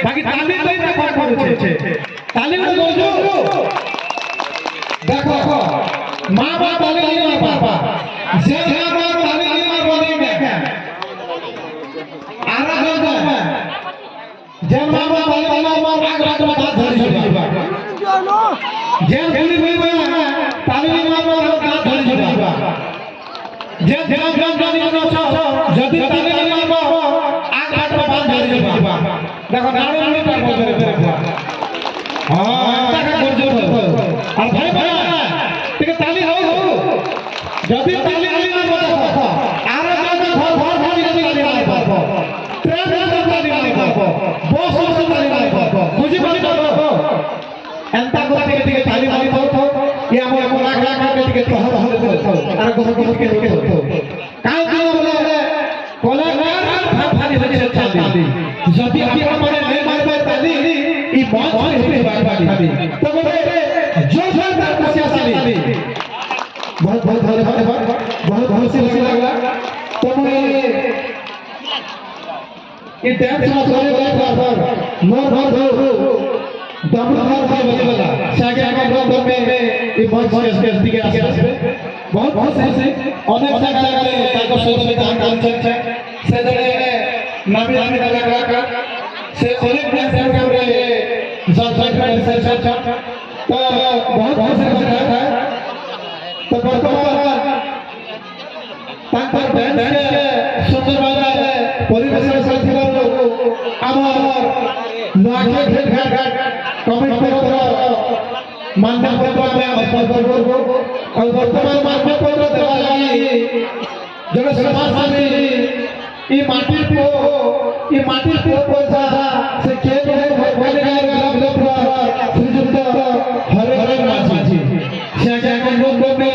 বাকি তালি লইতে ফোন করেছে তালি বলছো দেখো মা বাবা তালি নিয়ে বাবা যে মা বাবা তালি নিয়ে বলে দেখে আর হবে যে মা বাবা তালি নিয়ে মার রাগ রাগ বাত ধরে যাবে যে গুলি বলবে তালি নিয়ে মার রাগ বাত ধরে যাবে যে ধ্যান ধ্যান জানি না যদি তালি নিয়ে মারব আগ রাগ বাত ধরে যাবে দেখো নাড়ে নাড়ে পার করে ফেলে হ্যাঁ টাকা করছো আর ভাই ভাই ঠিক তালি হও যদি তালি নিয়ে মারব দেখো আর যদি ঘর ঘর খালি তালি মারব ট্রেন তালি মারব বস বস তালি মারব বুঝি পারছো এন্তা করতে দিকে তালি মারব ইয়া মো মো লাখ লাখ দিকে তহর হল আর ঘর ঘর দিকে দিকে কাল দিন বলে কলাকার ভাব ভালি হচ্ছে তালি যদি আপনারা মানে নে মারবে তালি ই মঞ্চ হতে পারবে তবে जोरदार ताली ताली बहुत बहुत धन्यवाद बहुत बहुत से लगा तो मैं ये डांस मत करे पर मोर भर दो दम भर भर बजे वाला सागे का दम में ये मंच के दिखे आसবে बहुत बहुत से অনেক জায়গায় তাকে সহযোগিতা করছে সেজন্য নামি নামি কলাকার সে অনেক ডান্স করে জজ রিসার্চ तो बहुत बहुत से है तो वर्तमान तांकर बैंड के सुंदर बाजा है परिवेशन करथिला আমার নোয়াখে ঘেট ঘাট কমেন্ট পত্র মানপত্র আমি অর্পণ করব আর বর্তমান মানপত্র দেওয়া লাগি জনে সমাজসেবী এই মাটির পয়সা সে কে বলে গেল শ্রীযুক্ত हरे हरे माझी से जाके लोग में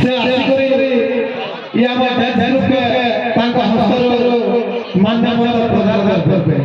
से आसी करी या में धनु के तांका हस्तर मान्यता प्रदान करबे